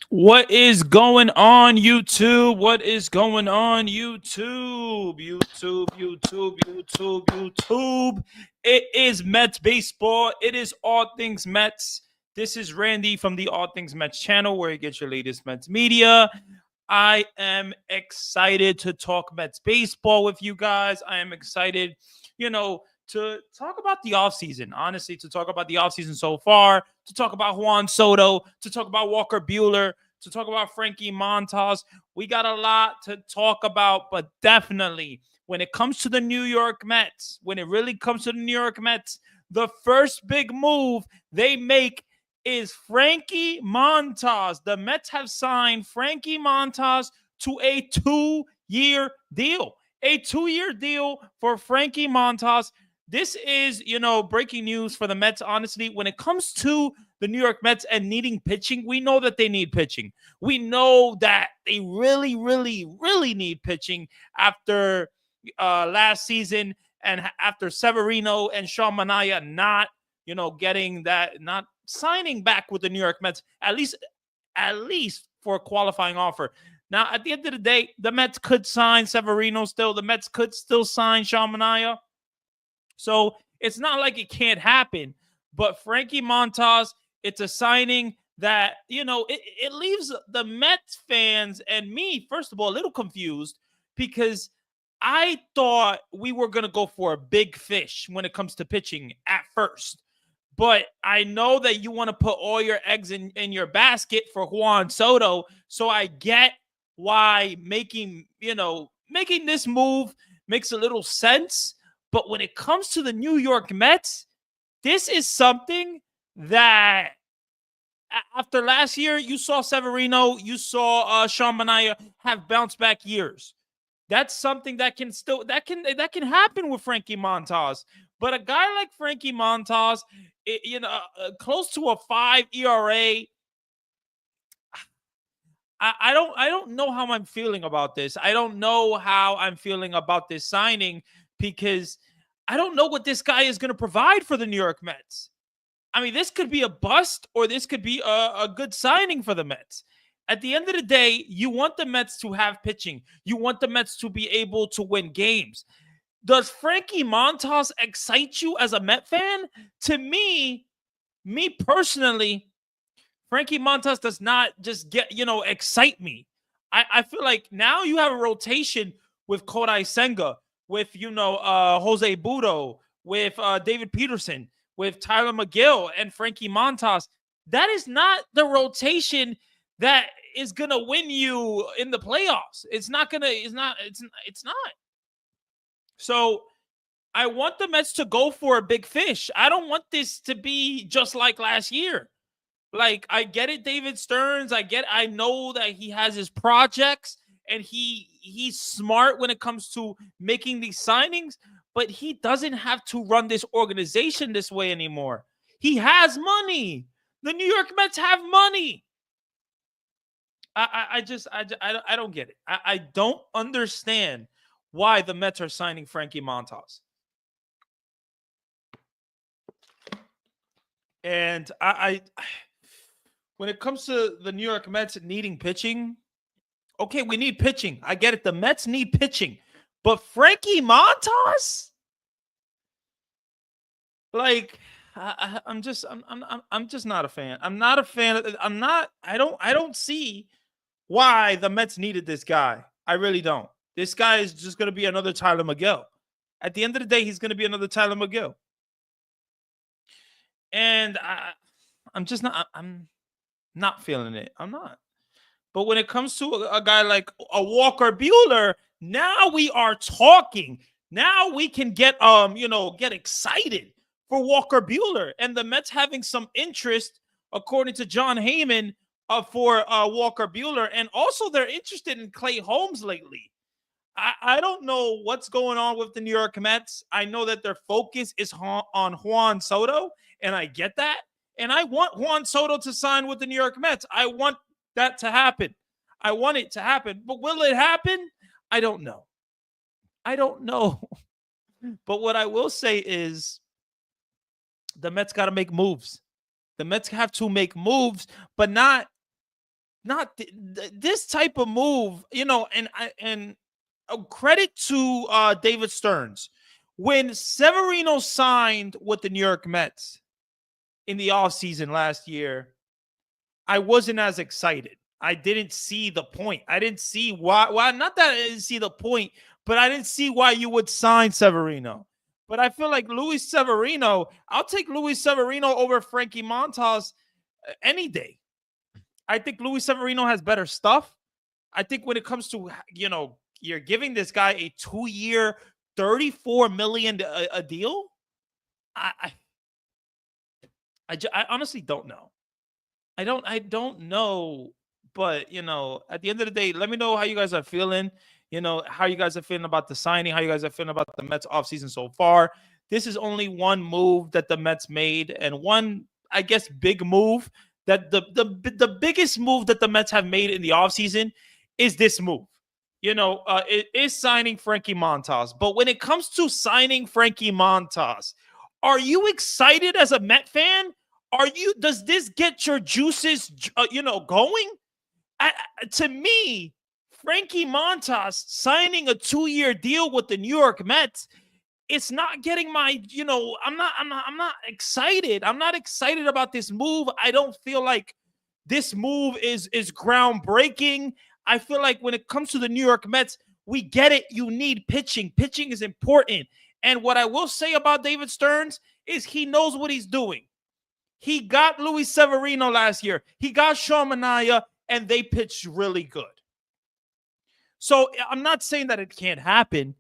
What is going on, YouTube? What is going on, YouTube? YouTube. It is Mets baseball. It is all things Mets. This is Randy from the All Things Mets channel, where you get your latest Mets media. I am excited to talk Mets baseball with you guys. I am excited, to talk about the offseason. Honestly, to talk about the offseason so far, to talk about Juan Soto, to talk about Walker Buehler, to talk about Frankie Montas. We got a lot to talk about, but definitely when it comes to the New York Mets, when it really comes to the New York Mets, the first big move they make is Frankie Montas. The Mets have signed Frankie Montas to a 2-year deal. A 2-year deal for Frankie Montas. This is, breaking news for the Mets, honestly. When it comes to the New York Mets and needing pitching, we know that they need pitching. We know that they really, really, really need pitching after last season and after Severino and Sean Manaea not, getting that, not signing back with the New York Mets, at least for a qualifying offer. Now, at the end of the day, the Mets could sign Severino still. The Mets could still sign Sean Manaea. So it's not like it can't happen. But Frankie Montas, it's a signing that, it leaves the Mets fans and me, first of all, a little confused because I thought we were going to go for a big fish when it comes to pitching at first. But I know that you want to put all your eggs in your basket for Juan Soto. So I get why making this move makes a little sense. But when it comes to the New York Mets, this is something that after last year, you saw Severino, you saw Sean Manaea have bounce back years. That's something that can happen with Frankie Montas. But a guy like Frankie Montas, close to a 5 ERA, I don't know how I'm feeling about this. I don't know how I'm feeling about this signing because I don't know what this guy is going to provide for the New York Mets. I mean, this could be a bust or this could be a good signing for the Mets. At the end of the day, you want the Mets to have pitching. You want the Mets to be able to win games. Does Frankie Montas excite you as a Met fan? To me personally, Frankie Montas does not just excite me. I feel like now you have a rotation with Kodai Senga, with, Jose Budo, with David Peterson, with Tyler McGill and Frankie Montas. That is not the rotation that is going to win you in the playoffs. It's not. So I want the Mets to go for a big fish. I don't want this to be just like last year. Like, I get it, David Stearns. I know that he has his projects and he's smart when it comes to making these signings, but he doesn't have to run this organization this way anymore. He has money. The New York Mets have money. I don't get it. I don't understand why the Mets are signing Frankie Montas. And when it comes to the New York Mets needing pitching, okay, we need pitching. I get it. The Mets need pitching. But Frankie Montas? Like, I'm just not a fan. I'm not a fan. I don't see why the Mets needed this guy. I really don't. This guy is just going to be another Tyler McGill. At the end of the day, he's going to be another Tyler McGill. And I'm not feeling it. I'm not. But when it comes to a guy like a Walker Buehler, now we are talking. Now we can get get excited for Walker Buehler, and the Mets having some interest, according to John Heyman, for Walker Buehler, and also they're interested in Clay Holmes lately. I don't know what's going on with the New York Mets. I know that their focus is on Juan Soto, and I get that. And I want Juan Soto to sign with the New York Mets. I want that to happen. I want it to happen. But will it happen? I don't know. But what I will say is the Mets got to make moves. The Mets have to make moves, but not this type of move, and credit to David Stearns. When Severino signed with the New York Mets in the offseason last year, I wasn't as excited. I didn't see the point. I didn't see why. Not that I didn't see the point, but I didn't see why you would sign Severino. But I feel like Luis Severino, I'll take Luis Severino over Frankie Montas any day. I think Luis Severino has better stuff. I think when it comes to, you're giving this guy a 2-year, $34 million a deal. I honestly don't know. I don't know, but at the end of the day, let me know how you guys are feeling. How you guys are feeling about the signing, how you guys are feeling about the Mets offseason so far. This is only one move that the Mets made, and one, I guess, big move that the biggest move that the Mets have made in the offseason is this move. It is signing Frankie Montas. But when it comes to signing Frankie Montas, are you excited as a Met fan? Does this get your juices, going? To me, Frankie Montas signing a 2-year deal with the New York Mets, it's not getting my, I'm not excited. I'm not excited about this move. I don't feel like this move is groundbreaking. I feel like when it comes to the New York Mets, we get it. You need pitching. Pitching is important. And what I will say about David Stearns is he knows what he's doing. He got Luis Severino last year. He got Sean Manaea, and they pitched really good. So I'm not saying that it can't happen,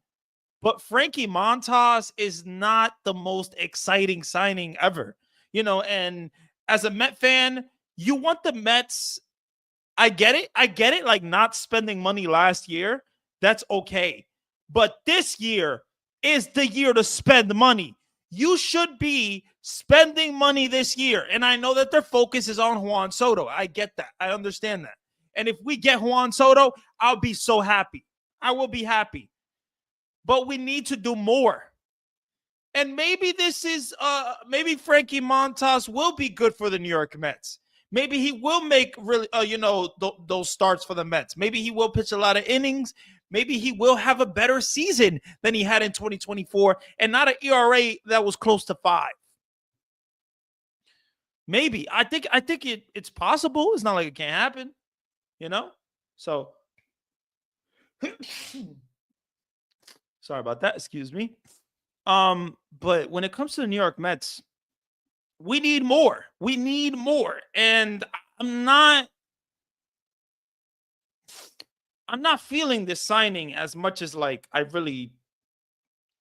but Frankie Montas is not the most exciting signing ever. And as a Met fan, you want the Mets. I get it. Like, not spending money last year, that's okay. But this year is the year to spend money. You should be spending money this year. And I know that their focus is on Juan Soto. I get that. I understand that. And if we get Juan Soto, I'll be so happy. I will be happy. But we need to do more. And maybe maybe Frankie Montas will be good for the New York Mets. Maybe he will make really, those starts for the Mets. Maybe he will pitch a lot of innings. Maybe he will have a better season than he had in 2024 and not an ERA that was close to 5. Maybe. I think it's possible. It's not like it can't happen, So, sorry about that. Excuse me. But when it comes to the New York Mets, we need more. And I'm not feeling this signing as much as I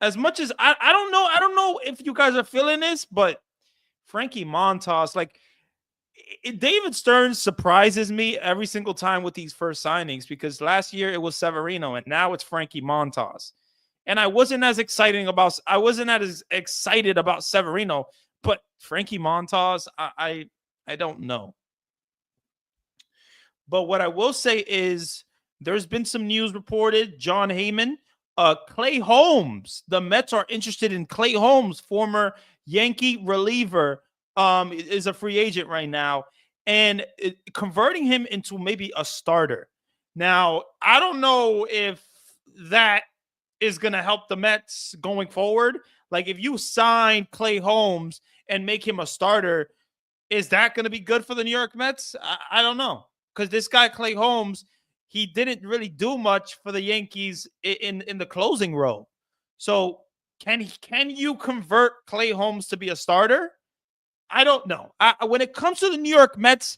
don't know if you guys are feeling this, but Frankie Montas, David Stearns surprises me every single time with these first signings, because last year it was Severino and now it's Frankie Montas. And I wasn't as excited about Severino, but Frankie Montas, I don't know. But what I will say is there's been some news reported. John Heyman, Clay Holmes. The Mets are interested in Clay Holmes, former Yankee reliever, is a free agent right now, and converting him into maybe a starter. Now, I don't know if that is going to help the Mets going forward. Like, if you sign Clay Holmes and make him a starter, is that going to be good for the New York Mets? I don't know. Because this guy, Clay Holmes, he didn't really do much for the Yankees in the closing role. So can you convert Clay Holmes to be a starter? I don't know. When it comes to the New York Mets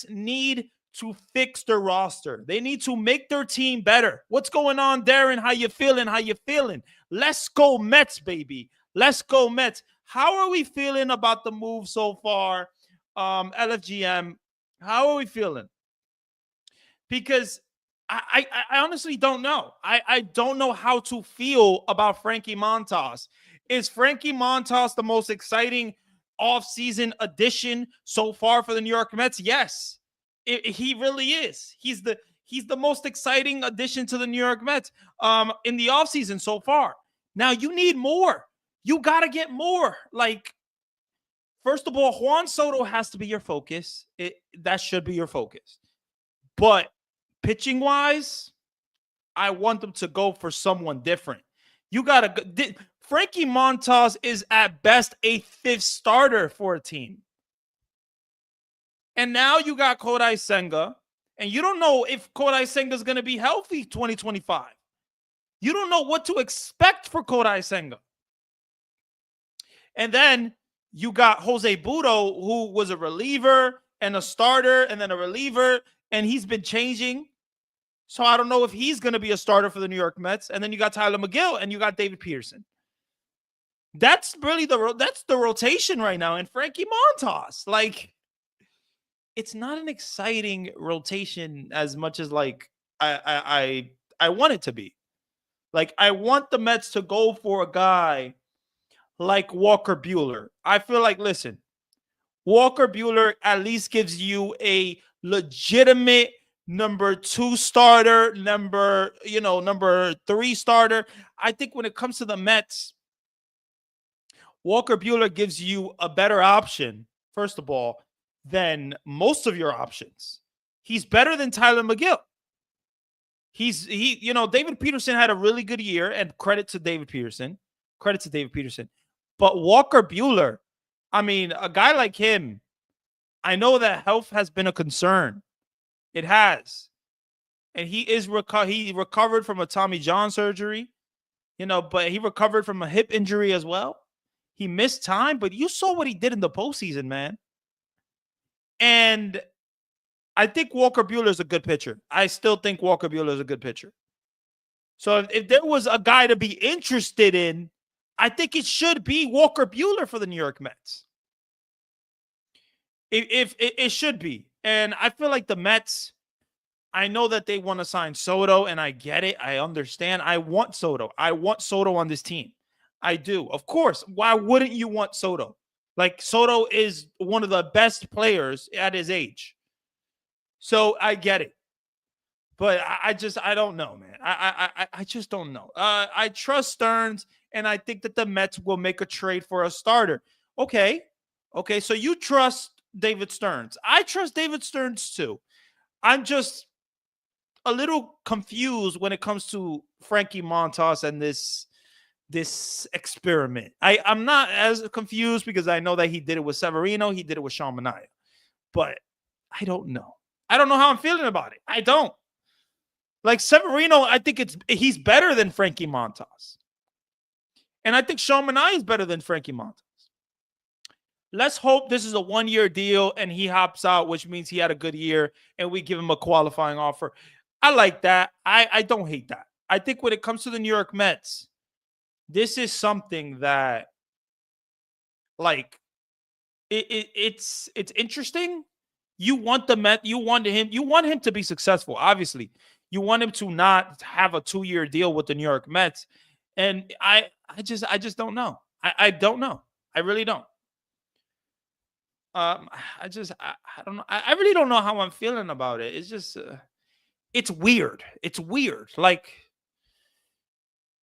need to fix their roster. They need to make their team better. What's going on, Darren? How you feeling? Let's go Mets, baby. Let's go Mets. How are we feeling about the move so far? LFGM, how are we feeling? Because I honestly don't know. I don't know how to feel about Frankie Montas. Is Frankie Montas the most exciting offseason addition so far for the New York Mets? Yes, he really is. He's the most exciting addition to the New York Mets in the offseason so far. Now, you need more. You got to get more. Like, First of all, Juan Soto has to be your focus. That should be your focus. But pitching wise, I want them to go for someone different. You got to. Frankie Montas is at best a fifth starter for a team. And now you got Kodai Senga, and you don't know if Kodai Senga is going to be healthy 2025. You don't know what to expect for Kodai Senga. And then you got Jose Budo, who was a reliever and a starter and then a reliever, and he's been changing. So I don't know if he's going to be a starter for the New York Mets. And then you got Tyler McGill and you got David Peterson. That's really the rotation right now. And Frankie Montas, like, it's not an exciting rotation as much as like I want it to be. Like, I want the Mets to go for a guy like Walker Buehler. I feel like, listen, Walker Buehler at least gives you a legitimate number 2 starter, number 3 starter. I think when it comes to the Mets, Walker Buehler gives you a better option, first of all, than most of your options. He's better than Tyler McGill. David Peterson had a really good year, and credit to David Peterson. But Walker Buehler, I mean, a guy like him, I know that health has been a concern. It has. And he recovered from a Tommy John surgery, but he recovered from a hip injury as well. He missed time, but you saw what he did in the postseason, man. And I think Walker Buehler is a good pitcher. I still think Walker Buehler is a good pitcher. So if there was a guy to be interested in, I think it should be Walker Buehler for the New York Mets. If it should be. And I feel like the Mets, I know that they want to sign Soto, and I get it. I understand. I want Soto. I want Soto on this team. I do. Of course. Why wouldn't you want Soto? Like, Soto is one of the best players at his age. So I get it. But I don't know, man. I just don't know. I trust Stearns, and I think that the Mets will make a trade for a starter. Okay, so you trust David Stearns. I trust David Stearns too. I'm just a little confused when it comes to Frankie Montas and this experiment. I'm not as confused because I know that he did it with Severino. He did it with Sean Manaea. But I don't know. I don't know how I'm feeling about it. I don't. Like, Severino, I think he's better than Frankie Montas. And I think Sean Manaea is better than Frankie Montas. Let's hope this is a 1-year deal and he hops out, which means he had a good year, and we give him a qualifying offer. I like that. I don't hate that. I think when it comes to the New York Mets, this is something that, like, it's interesting. You want the Met, you want him to be successful, obviously. You want him to not have a 2-year deal with the New York Mets. And I just don't know. I don't know. I really don't. I don't know. I really don't know how I'm feeling about it. It's just, it's weird. It's weird. Like,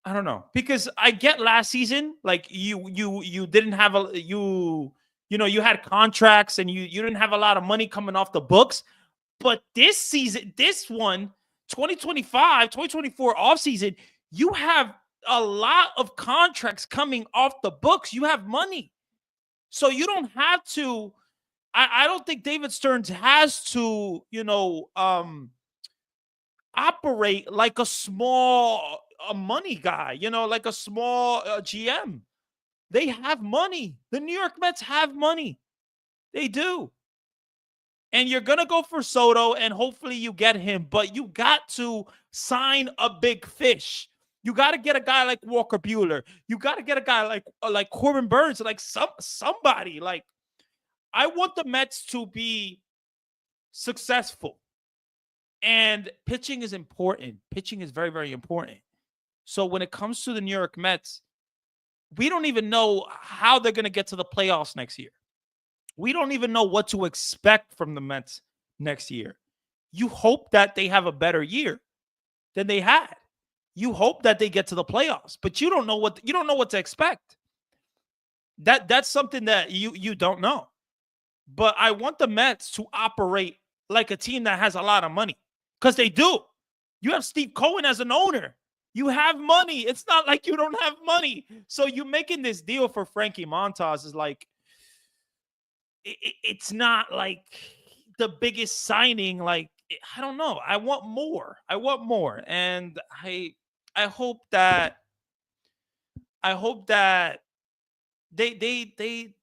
I don't know, because I get last season, like, you didn't have you had contracts and you didn't have a lot of money coming off the books. But this season, this one, 2025, 2024 offseason, you have a lot of contracts coming off the books. You have money. So you don't have to, I don't think David Stearns has to, operate like a small money guy, like a small GM. They have money. The New York Mets have money. They do. And you're going to go for Soto, and hopefully you get him, but you got to sign a big fish. You got to get a guy like Walker Buehler. You got to get a guy like Corbin Burns, like somebody. Like, I want the Mets to be successful. And pitching is important. Pitching is very, very important. So when it comes to the New York Mets, we don't even know how they're going to get to the playoffs next year. We don't even know what to expect from the Mets next year. You hope that they have a better year than they had. You hope that they get to the playoffs, but you don't know what to expect. That's something that you don't know. But I want the Mets to operate like a team that has a lot of money, because they do. You have Steve Cohen as an owner. You have money. It's not like you don't have money. So you making this deal for Frankie Montas is like, it's not like the biggest signing. Like, I don't know. I want more. I want more, and I hope that they they they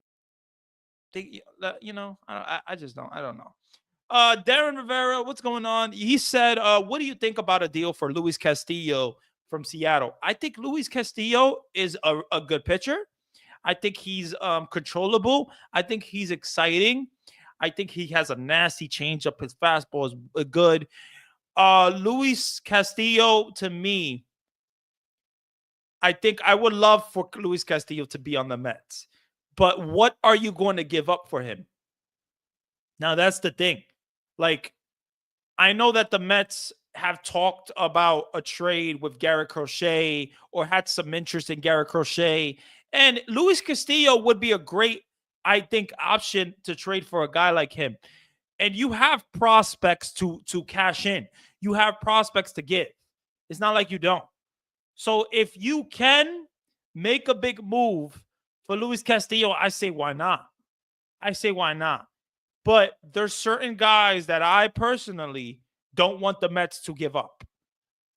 I just don't. I don't know. Darren Rivera, what's going on? He said, what do you think about a deal for Luis Castillo from Seattle? I think Luis Castillo is a good pitcher. I think he's controllable. I think he's exciting. I think he has a nasty changeup. His fastball is good. Luis Castillo, to me, I think I would love for Luis Castillo to be on the Mets. But what are you going to give up for him? Now, that's the thing. Like, I know that the Mets have talked about a trade with Garrett Crochet, or had some interest in Garrett Crochet. And Luis Castillo would be a great, I think, option to trade for a guy like him. And you have prospects to cash in. You have prospects to give. It's not like you don't. So if you can make a big move for Luis Castillo, I say why not? I say why not? But there's certain guys that I personally don't want the Mets to give up.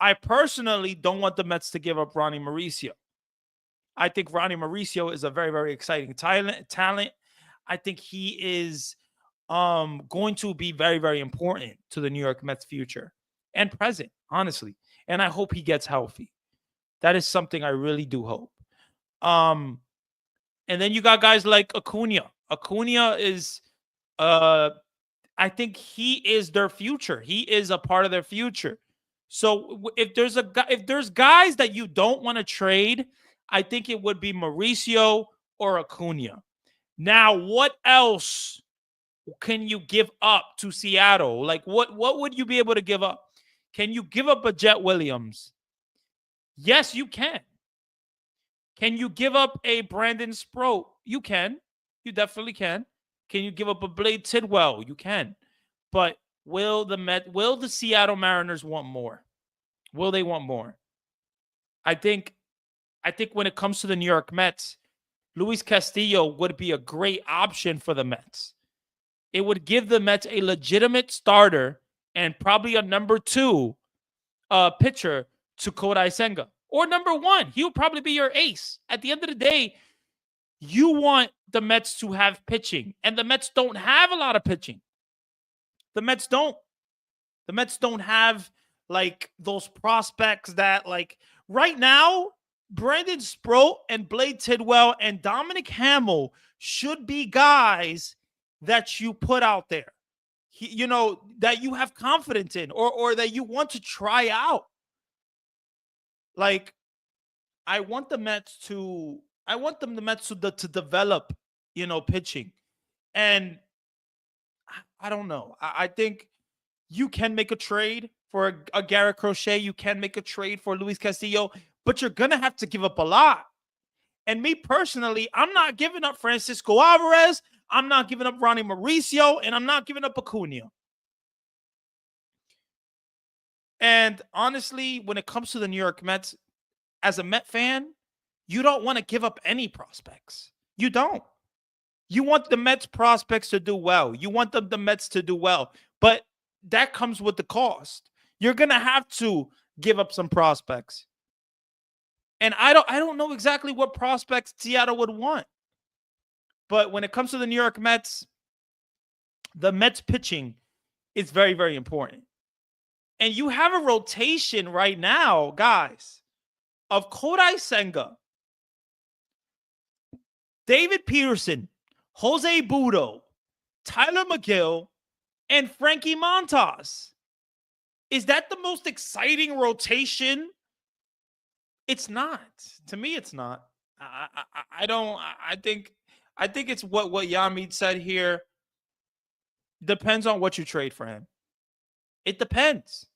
I personally don't want the Mets to give up Ronnie Mauricio. I think Ronnie Mauricio is a very, very exciting talent. I think he is going to be very, very important to the New York Mets future and present, honestly. And I hope he gets healthy. That is something I really do hope. And then you got guys like Acuna. Acuna is I think he is their future. He is a part of their future. So if there's guys that you don't want to trade, I think it would be Mauricio or Acuna. Now, what else can you give up to Seattle? Like, what would you be able to give up? Can you give up a Jet Williams? Yes, you can. Can you give up a Brandon Sproat? You can. You definitely can. Can you give up a Blade Tidwell? You can. But will the Seattle Mariners want more? Will they want more? I think when it comes to the New York Mets, Luis Castillo would be a great option for the Mets. It would give the Mets a legitimate starter and probably a number 2 pitcher to Kodai Senga. Or number 1. He would probably be your ace. At the end of the day, you want the Mets to have pitching. And the Mets don't have a lot of pitching. The Mets don't. The Mets don't have like those prospects that, like, right now, Brandon Sproat and Blade Tidwell and Dominic Hamill should be guys that you put out there, that you have confidence in, or that you want to try out. Like, I want the Mets to develop, pitching. And I don't know. I think you can make a trade for a Garrett Crochet. You can make a trade for Luis Castillo, but you're going to have to give up a lot. And me personally, I'm not giving up Francisco Alvarez. I'm not giving up Ronnie Mauricio, and I'm not giving up Acuna. And honestly, when it comes to the New York Mets, as a Met fan, you don't want to give up any prospects. You don't. You want the Mets prospects to do well. You want the Mets to do well. But that comes with the cost. You're going to have to give up some prospects. And I don't know exactly what prospects Seattle would want. But when it comes to the New York Mets, the Mets pitching is very, very important. And you have a rotation right now, guys, of Kodai Senga, David Peterson, Jose Budo, Tyler McGill, and Frankie Montas. Is that the most exciting rotation? It's not. To me, it's not. I don't. I think it's what Yamid said here. Depends on what you trade for him. It depends.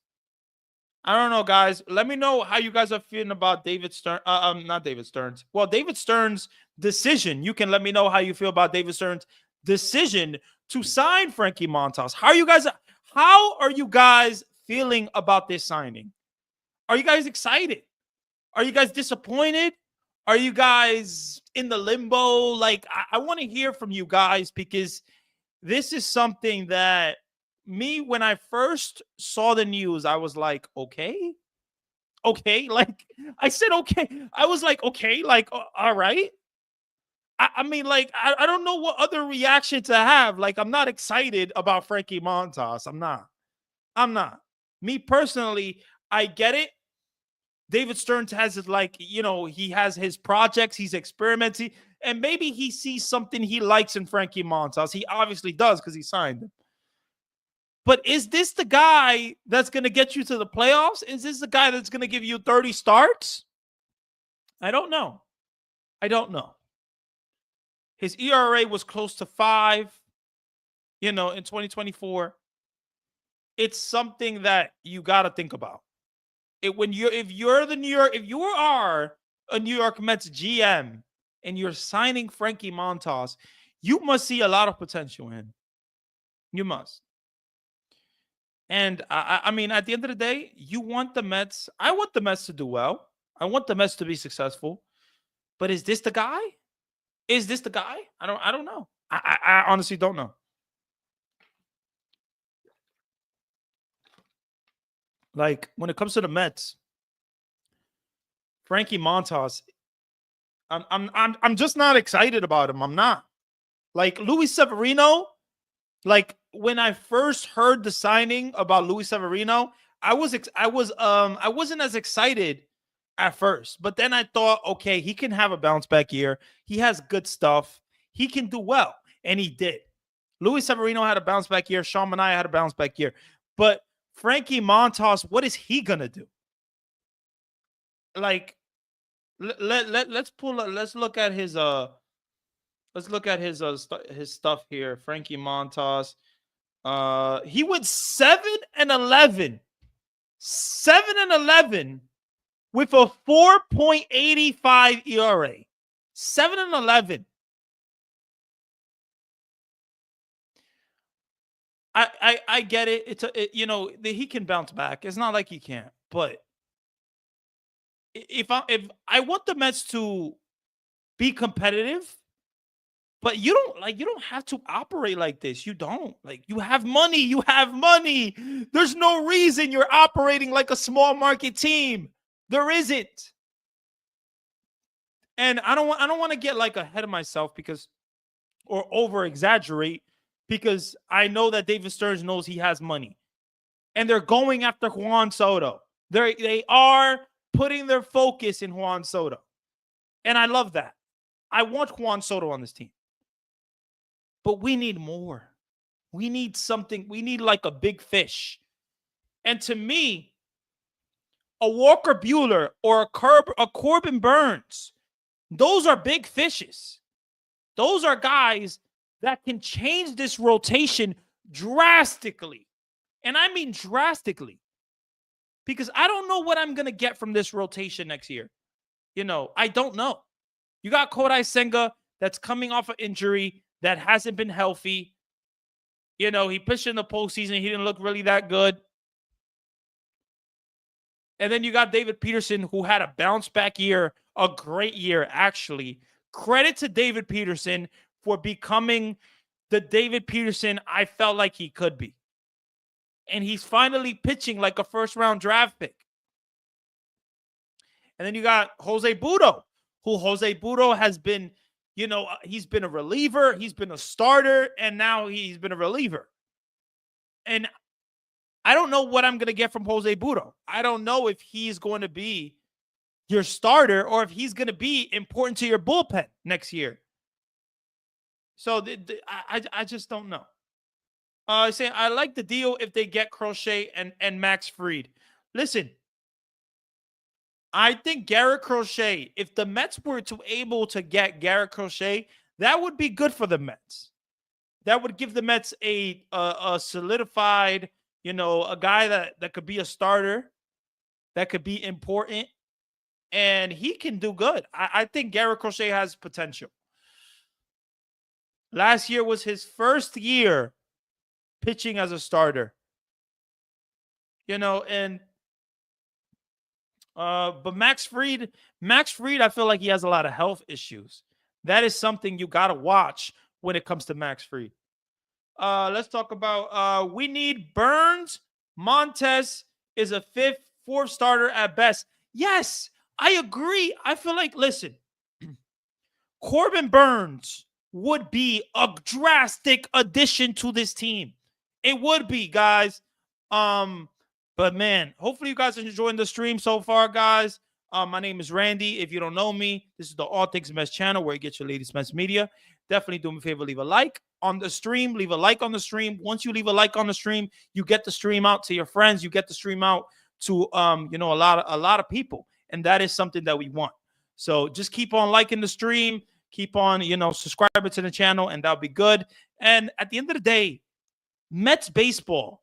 I don't know, guys. Let me know how you guys are feeling about David Stearns. Not David Stearns. Well, David Stearns decision. You can let me know how you feel about David Stern's decision to sign Frankie Montas. How are you guys feeling about this signing? Are you guys excited? Are you guys disappointed? Are you guys in the limbo? Like, I want to hear from you guys, because this is something that when I first saw the news, I was like, okay. Like, I said, okay. I was like, okay, like, all right. I mean, like, I don't know what other reaction to have. Like, I'm not excited about Frankie Montas. I'm not. Me personally, I get it. David Stearns has his, like, he has his projects, he's experimenting, and maybe he sees something he likes in Frankie Montas. He obviously does, because he signed him. But is this the guy that's going to get you to the playoffs? Is this the guy that's going to give you 30 starts? I don't know. His ERA was close to 5, in 2024. It's something that you got to think about. If you are a New York Mets GM and you're signing Frankie Montas, you must see a lot of potential in him. You must. And I mean, at the end of the day, you want the Mets. I want the Mets to do well. I want the Mets to be successful. But is this the guy? Is this the guy? I don't know. I honestly don't know. Like, when it comes to the Mets, Frankie Montas, I'm just not excited about him. I'm not. Like, Luis Severino, like, when I first heard the signing about Luis Severino, I wasn't as excited at first. But then I thought, okay, he can have a bounce back year. He has good stuff. He can do well. And he did. Luis Severino had a bounce back year. Sean Manaea had a bounce back year. But Frankie Montas, what is he going to do? Like, let's look at his his stuff here. Frankie Montas. He went 7-11. 7-11 with a 4.85 ERA. 7-11. I get it. He can bounce back. It's not like he can't. But if I want the Mets to be competitive, but you don't have to operate like this. You don't. Like, you have money. There's no reason you're operating like a small market team. There isn't. And I don't want to get like ahead of myself or over exaggerate, because I know that David Stearns knows he has money. And they're going after Juan Soto. They are putting their focus in Juan Soto. And I love that. I want Juan Soto on this team. But we need more. We need something. We need like a big fish. And to me, a Walker Buehler or a Corbin Burns, those are big fishes. Those are guys that can change this rotation drastically. And I mean drastically. Because I don't know what I'm going to get from this rotation next year. I don't know. You got Kodai Senga that's coming off an injury that hasn't been healthy. He pitched in the postseason. He didn't look really that good. And then you got David Peterson, who had a bounce back year, a great year, actually. Credit to David Peterson for becoming the David Peterson I felt like he could be. And he's finally pitching like a first-round draft pick. And then you got Jose Butto, has been, he's been a reliever, he's been a starter, and now he's been a reliever. And I don't know what I'm going to get from Jose Butto. I don't know if he's going to be your starter or if he's going to be important to your bullpen next year. So I just don't know. Saying I like the deal if they get Crochet and Max Fried. Listen, I think Garrett Crochet, if the Mets were able to get Garrett Crochet, that would be good for the Mets. That would give the Mets a solidified, a guy that could be a starter, that could be important. and he can do good. I think Garrett Crochet has potential. Last year was his first year pitching as a starter. And but Max Fried, I feel like he has a lot of health issues. That is something you gotta watch when it comes to Max Fried. Let's talk about we need Burns. Montez is a fourth starter at best. Yes, I agree. I feel like, listen, Corbin Burns would be a drastic addition to this team. It would be, guys. But man, hopefully you guys are enjoying the stream so far, guys. My name is Randy. If you don't know me, this is the All Things Mets channel where you get your latest Mets media. Definitely do me a favor, leave a like on the stream. Leave a like on the stream. Once you leave a like on the stream, you get the stream out to your friends. You get the stream out to a lot of people, and that is something that we want. So just keep on liking the stream. Keep on, subscribing to the channel, and that'll be good. And at the end of the day, Mets baseball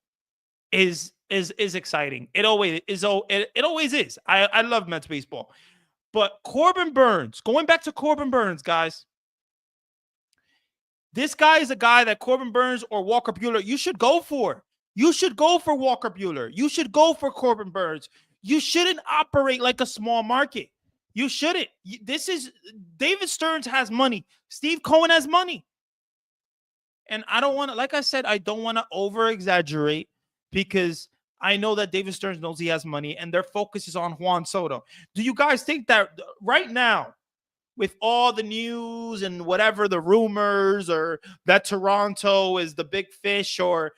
is exciting. It always is. It always is. I love Mets baseball. But Corbin Burns, going back to Corbin Burns, guys, this guy is a guy that Corbin Burns or Walker Buehler, you should go for. You should go for Walker Buehler. You should go for Corbin Burns. You shouldn't operate like a small market. You shouldn't. David Stearns has money. Steve Cohen has money. And I don't want to, like I said, I don't want to over exaggerate because I know that David Stearns knows he has money and their focus is on Juan Soto. Do you guys think that right now, with all the news and whatever the rumors, or that Toronto is the big fish, or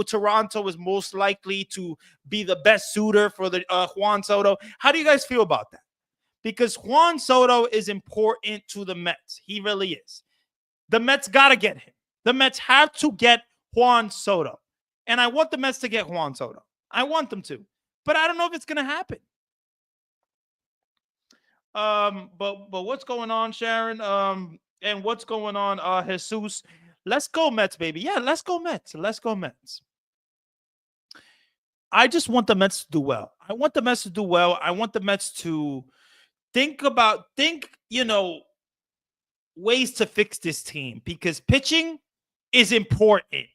Toronto is most likely to be the best suitor for the Juan Soto, how do you guys feel about that? Because Juan Soto is important to the Mets. He really is. The Mets got to get him. The Mets have to get Juan Soto. And I want the Mets to get Juan Soto. I want them to. But I don't know if it's going to happen. But what's going on, Sharon? And what's going on, Jesus? Let's go Mets, baby. Yeah, let's go Mets. Let's go Mets. I just want the Mets to do well. I want the Mets to do well. I want the Mets to think, ways to fix this team, because pitching is important.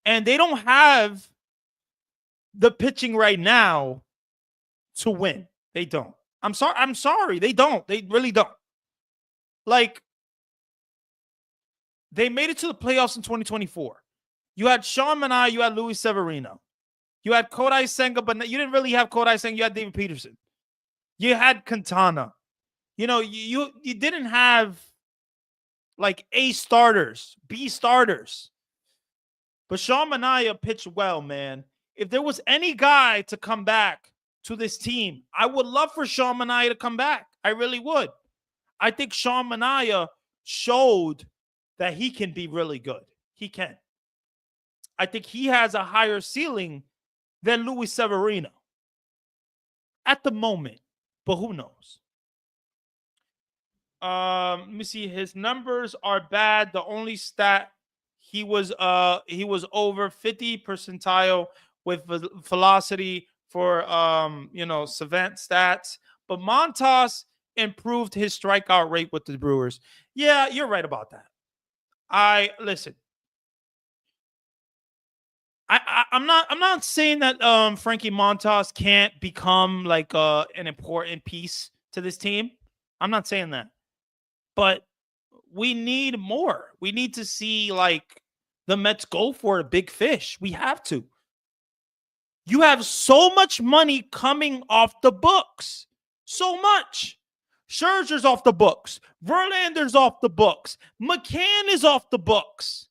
And they don't have the pitching right now to win. They don't. I'm sorry. They don't. They really don't. Like, they made it to the playoffs in 2024. You had Sean Manaea, you had Luis Severino. You had Kodai Senga, but you didn't really have Kodai Senga. You had David Peterson. You had Quintana. You didn't have like A starters, B starters. But Sean Manaea pitched well, man. If there was any guy to come back to this team, I would love for Sean Manaea to come back. I really would. I think Sean Manaea showed that he can be really good. He can. I think he has a higher ceiling than Luis Severino at the moment, but who knows? Let me see. His numbers are bad. The only stat, he was over 50 percentile with velocity for savant stats. But Montas improved his strikeout rate with the Brewers. Yeah, you're right about that. Listen. I'm not saying that Frankie Montas can't become like an important piece to this team. I'm not saying that. But we need more. We need to see like the Mets go for a big fish. We have to. You have so much money coming off the books. So much. Scherzer's off the books. Verlander's off the books. McCann is off the books.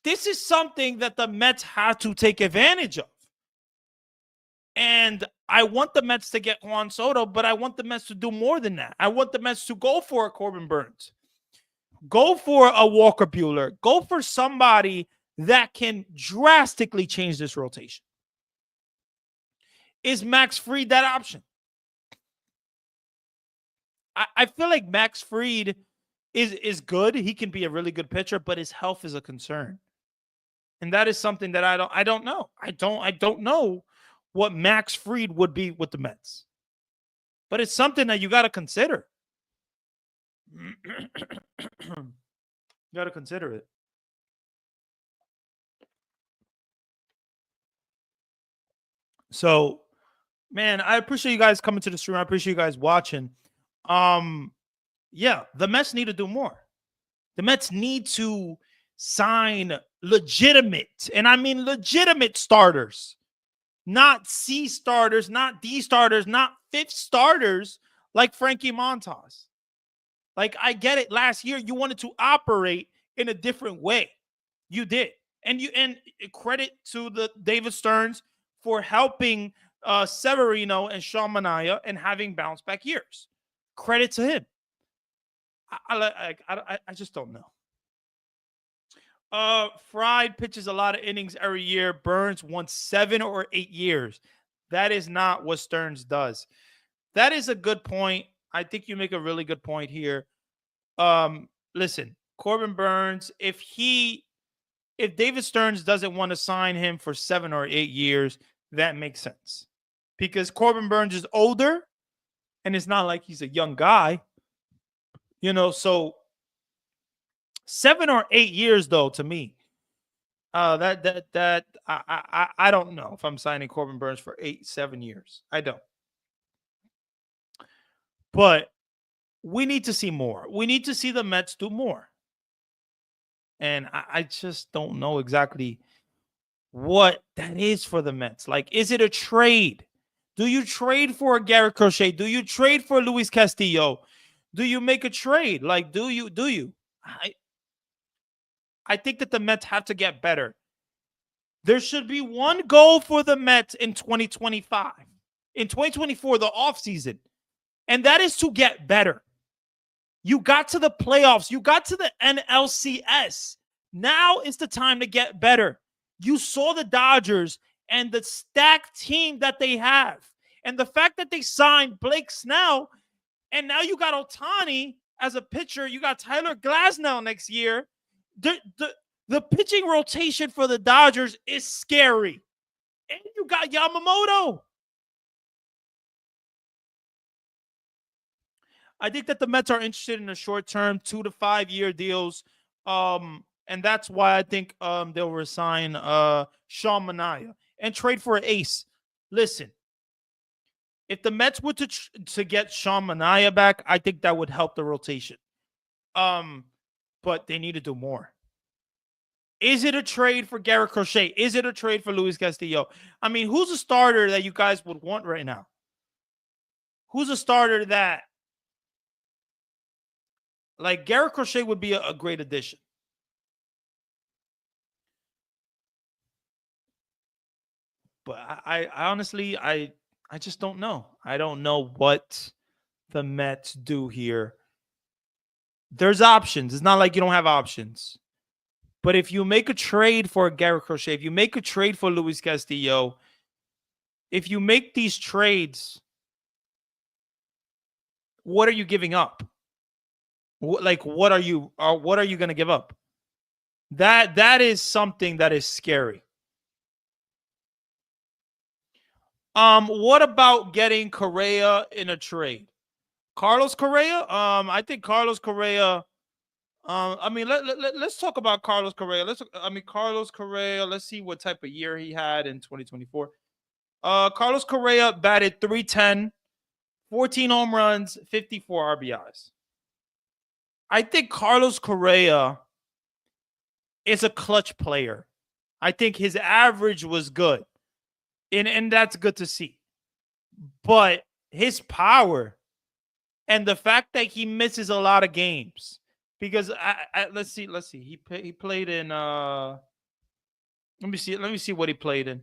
This is something that the Mets have to take advantage of. And I want the Mets to get Juan Soto, but I want the Mets to do more than that. I want the Mets to go for a Corbin Burns. Go for a Walker Buehler. Go for somebody that can drastically change this rotation. Is Max Fried that option? I feel like Max Fried is good. He can be a really good pitcher, but his health is a concern. And that is something that I don't know. I don't know what Max Fried would be with the Mets. but it's something that you got to consider. You got to consider it. So, man, I appreciate you guys coming to the stream. I appreciate you guys watching. Yeah, the Mets need to do more. The Mets need to sign legitimate, and I mean legitimate starters, not C starters, not D starters, not fifth starters like Frankie Montas. Like, I get it. Last year, you wanted to operate in a different way. You did. And credit to the David Stearns for helping Severino and Sean Manaea and having bounce back years. Credit to him. I just don't know. Fried pitches a lot of innings every year. Burns once 7 or 8 years. That is not what Stearns does. That is a good point. I think you make a really good point here. Listen, Corbin Burns, if David Stearns doesn't want to sign him for 7 or 8 years, that makes sense. Because Corbin Burns is older, and it's not like he's a young guy. So 7 or 8 years, though, to me, I don't know if I'm signing Corbin Burns for 7 years. I don't. But we need to see more. We need to see the Mets do more. And I just don't know exactly what that is for the Mets. Like, is it a trade? Do you trade for Garrett Crochet? Do you trade for Luis Castillo? Do you make a trade? Like, do you? I think that the Mets have to get better. There should be one goal for the Mets in 2025. In 2024, the offseason. And that is to get better. You got to the playoffs. You got to the NLCS. Now is the time to get better. You saw the Dodgers and the stacked team that they have. And the fact that they signed Blake Snell, and now you got Ohtani as a pitcher. You got Tyler Glasnow next year. The pitching rotation for the Dodgers is scary. And you got Yamamoto. I think that the Mets are interested in the short term, 2 to 5 year deals. And that's why I think they'll resign Sean Manaea and trade for an ace. Listen, if the Mets were to get Sean Manaea back, I think that would help the rotation. But they need to do more. Is it a trade for Garrett Crochet? Is it a trade for Luis Castillo? I mean, who's a starter that you guys would want right now? Who's a starter that, like, Garrett Crochet would be a great addition? But I honestly, I just don't know. I don't know what the Mets do here. There's options. It's not like you don't have options. But if you make a trade for Garrett Crochet, if you make a trade for Luis Castillo, if you make these trades, what are you giving up? Like, what are you going to give up? That is something that is scary. What about getting Correa in a trade? Carlos Correa? I think Carlos Correa. I mean, let's talk about Carlos Correa. Carlos Correa. Let's see what type of year he had in 2024. Carlos Correa batted .310, 14 home runs, 54 RBIs. I think Carlos Correa is a clutch player. I think his average was good. And that's good to see. But his power and the fact that he misses a lot of games, because let's see. He played in let me see what he played in.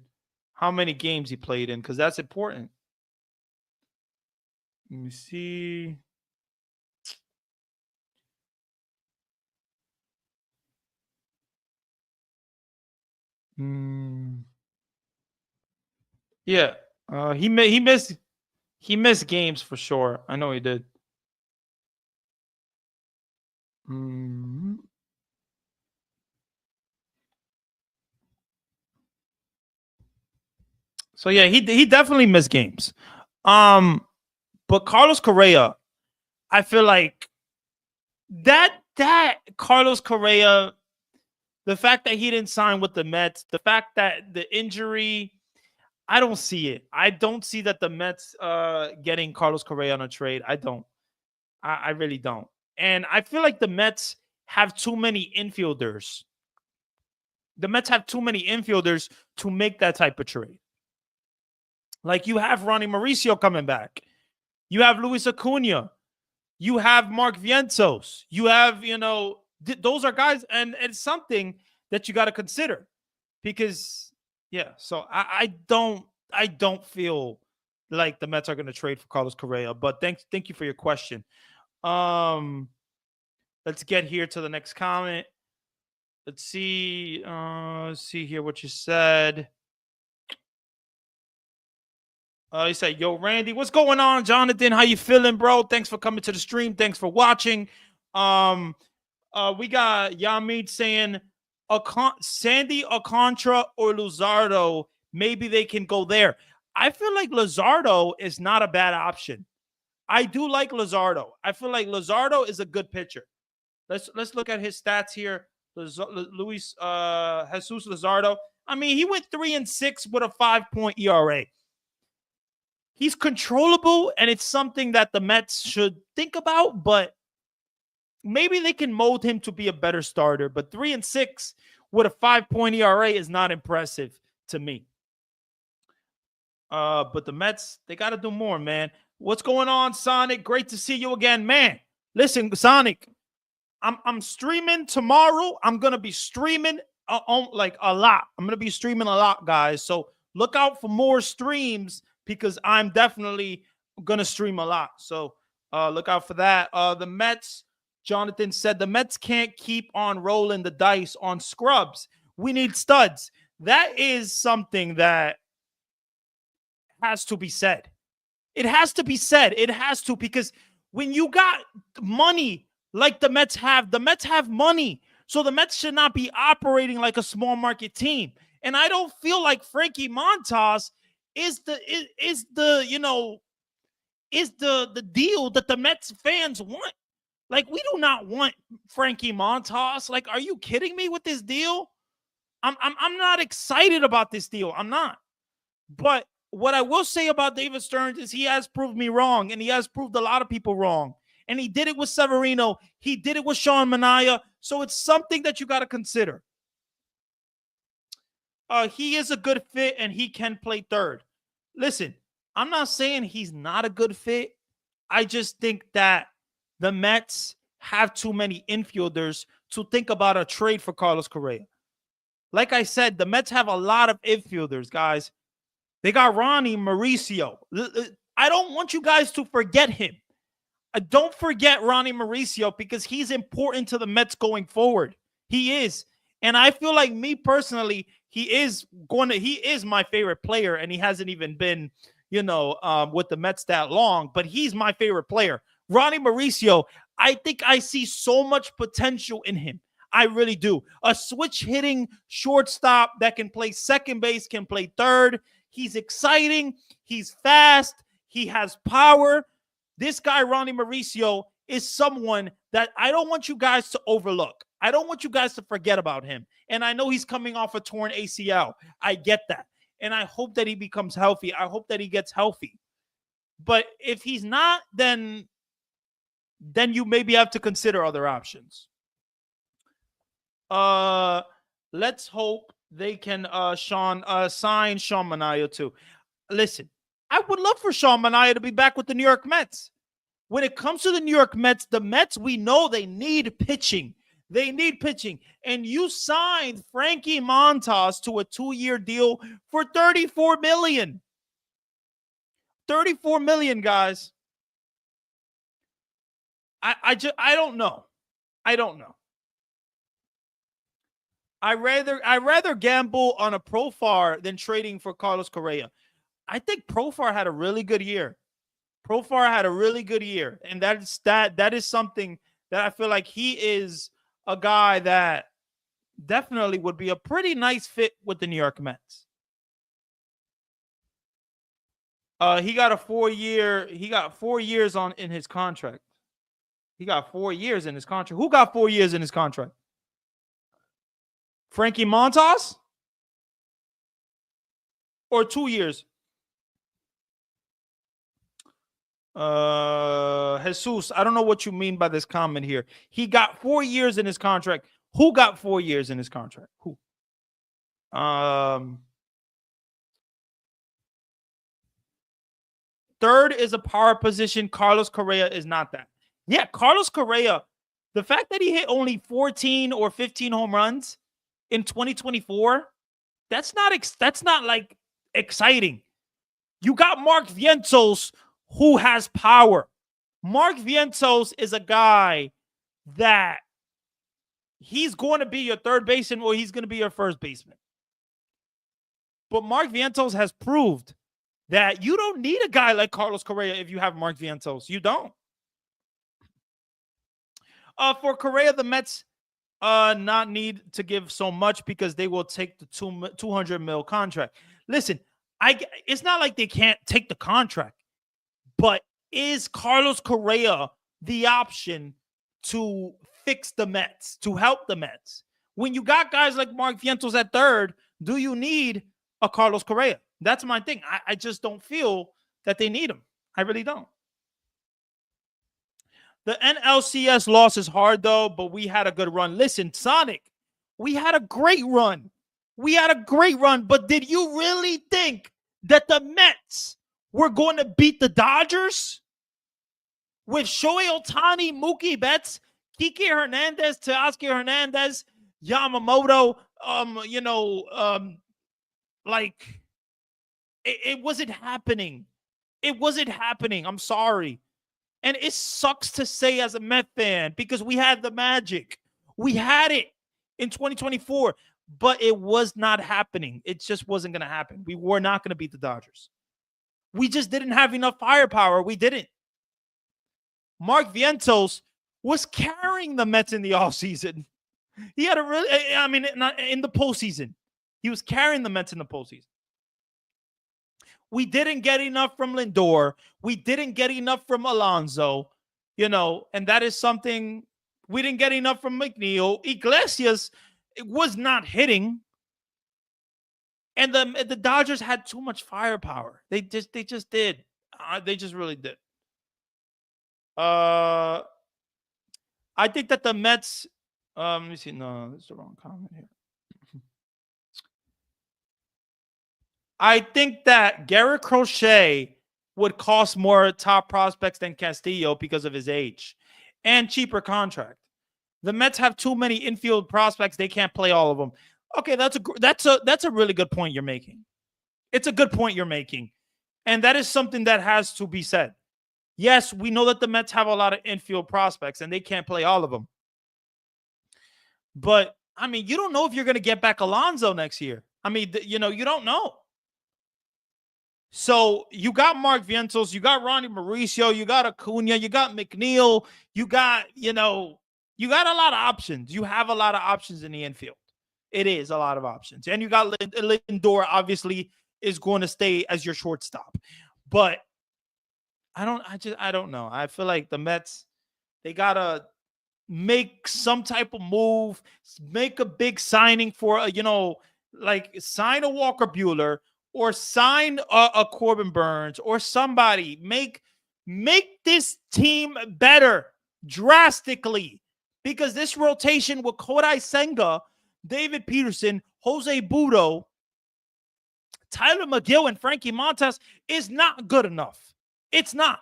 How many games he played in, because that's important. Let me see. Yeah. He missed games for sure. I know he did. So yeah, he definitely missed games. But Carlos Correa, I feel like that Carlos Correa, the fact that he didn't sign with the Mets, the fact that the injury, I don't see it. I don't see that the Mets getting Carlos Correa on a trade. I don't. I really don't. And I feel like the Mets have too many infielders. The Mets have too many infielders to make that type of trade. Like you have Ronnie Mauricio coming back. You have Luis Acuna. You have Mark Vientos. You have, those are guys, and it's something that you got to consider because, yeah. So I don't feel like the Mets are going to trade for Carlos Correa. But thank you for your question. Let's get here to the next comment. Let's see. See here what you said. You said, "Yo, Randy, what's going on, Jonathan? How you feeling, bro? Thanks for coming to the stream. Thanks for watching." We got Yamid saying, "Sandy Alcantara or Luzardo, maybe they can go there." I feel like Luzardo is not a bad option. I do like Luzardo. I feel like Luzardo is a good pitcher. Let's look at his stats here. Luis Jesus Luzardo. I mean, he went 3-6 with a 5.0 ERA. He's controllable, and it's something that the Mets should think about, but maybe they can mold him to be a better starter. But 3-6 with a 5.0 ERA is not impressive to me. But the Mets, they got to do more, man. What's going on, Sonic? Great to see you again, man. Listen, Sonic, I'm streaming tomorrow. I'm gonna be streaming like a lot. I'm gonna be streaming a lot, guys. So look out for more streams because I'm definitely gonna stream a lot. So look out for that. The Mets, Jonathan said, the Mets can't keep on rolling the dice on scrubs. We need studs. That is something that has to be said. It has to be said. It has to, because when you got money like the Mets have money. So the Mets should not be operating like a small market team. And I don't feel like Frankie Montas is the deal that the Mets fans want. Like, we do not want Frankie Montas. Like, are you kidding me with this deal? I'm not excited about this deal. I'm not. But what I will say about David Stearns is he has proved me wrong, and he has proved a lot of people wrong. And he did it with Severino. He did it with Sean Manaea. So it's something that you got to consider. He is a good fit, and he can play third. Listen, I'm not saying he's not a good fit. I just think that the Mets have too many infielders to think about a trade for Carlos Correa. Like I said, the Mets have a lot of infielders, guys. They got Ronnie Mauricio. I don't want you guys to forget him. Don't forget Ronnie Mauricio because he's important to the Mets going forward. He is. And I feel like, me personally, he is my favorite player, and he hasn't even been, with the Mets that long, but he's my favorite player. Ronnie Mauricio, I think I see so much potential in him. I really do. A switch hitting shortstop that can play second base, can play third. He's exciting. He's fast. He has power. This guy, Ronnie Mauricio, is someone that I don't want you guys to overlook. I don't want you guys to forget about him. And I know he's coming off a torn ACL. I get that. And I hope that he becomes healthy. I hope that he gets healthy. But if he's not, then you maybe have to consider other options. Let's hope they can sign Sean Manaea too. Listen, I would love for Sean Manaea to be back with the New York Mets. When it comes to the New York Mets, we know they need pitching. They need pitching. And you signed Frankie Montas to a 2-year deal for $34 million. $34 million, guys. I don't know. I don't know. I rather gamble on a Profar than trading for Carlos Correa. I think Profar had a really good year. And that is something that I feel like he is a guy that definitely would be a pretty nice fit with the New York Mets. He got a 4-year. He got 4 years on in his contract. He got 4 years in his contract. Who got 4 years in his contract? Frankie Montas or 2 years? Jesus, I don't know what you mean by this comment here. He got 4 years in his contract. Who got 4 years in his contract? Who? Third is a power position. Carlos Correa is not that. Yeah, Carlos Correa, the fact that he hit only 14 or 15 home runs in 2024, that's not like exciting. You got Mark Vientos, who has power. Mark Vientos is a guy that he's going to be your third baseman or he's going to be your first baseman. But Mark Vientos has proved that you don't need a guy like Carlos Correa if you have Mark Vientos. You don't. For Correa, the Mets not need to give so much because they will take the $200 million contract. Listen, it's not like they can't take the contract, but is Carlos Correa the option to fix the Mets, to help the Mets? When you got guys like Mark Vientos at third, do you need a Carlos Correa? That's my thing. I just don't feel that they need him. I really don't. The NLCS loss is hard, though, but we had a good run. Listen, Sonic, we had a great run. But did you really think that the Mets were going to beat the Dodgers? With Shohei Ohtani, Mookie Betts, Kike Hernandez, Teoscar Hernandez, Yamamoto, it wasn't happening. I'm sorry. And it sucks to say as a Met fan because we had the magic. We had it in 2024, but it was not happening. It just wasn't going to happen. We were not going to beat the Dodgers. We just didn't have enough firepower. We didn't. Mark Vientos was carrying the Mets in the offseason. He had not in the postseason. He was carrying the Mets in the postseason. We didn't get enough from Lindor. We didn't get enough from Alonso, and that is something. We didn't get enough from McNeil. Iglesias was not hitting. And the Dodgers had too much firepower. They just did. They just really did. I think that the Mets. Let me see. No, that's the wrong comment here. I think that Garrett Crochet would cost more top prospects than Castillo because of his age and cheaper contract. The Mets have too many infield prospects; they can't play all of them. Okay, that's a really good point you're making. It's a good point you're making, and that is something that has to be said. Yes, we know that the Mets have a lot of infield prospects, and they can't play all of them. But you don't know if you're going to get back Alonso next year. You don't know. So you got Mark Vientos, you got Ronnie Mauricio, you got Acuna, you got McNeil, you got a lot of options. You have a lot of options in the infield. It is a lot of options. And you got Lindor, obviously, is going to stay as your shortstop. But I don't know. I feel like the Mets, they got to make some type of move, make a big signing for, sign a Walker Buehler, or sign a Corbin Burns or somebody. Make this team better drastically, because this rotation with Kodai Senga, David Peterson, Jose Butto, Tyler McGill, and Frankie Montas is not good enough. It's not.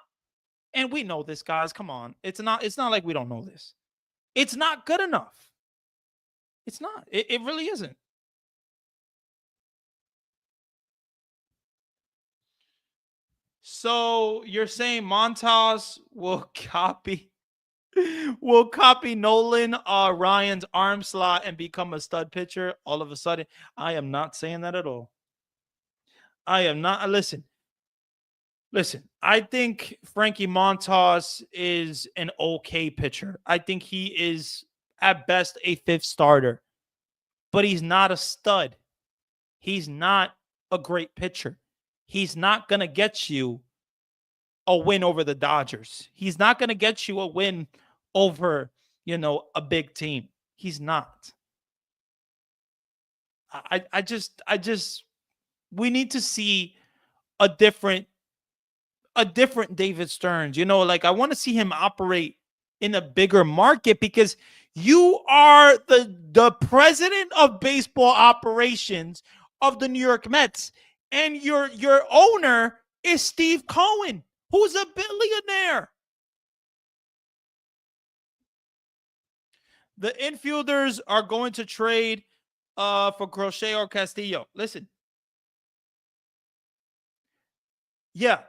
And we know this, guys. Come on. It's not like we don't know this. It's not good enough. It's not. It really isn't. So you're saying Montas will copy Nolan Ryan's arm slot and become a stud pitcher all of a sudden? I am not saying that at all. I am not. Listen. I think Frankie Montas is an okay pitcher. I think he is at best a fifth starter, but he's not a stud. He's not a great pitcher. he's not going to get you a win over the Dodgers. He's not going to get you a win over, a big team. He's not. I just we need to see a different David Stearns. Like I want to see him operate in a bigger market because you are the president of baseball operations of the New York Mets, and your owner is Steve Cohen, who's a billionaire. The infielders are going to trade for Crochet or Castillo. Listen. Yeah,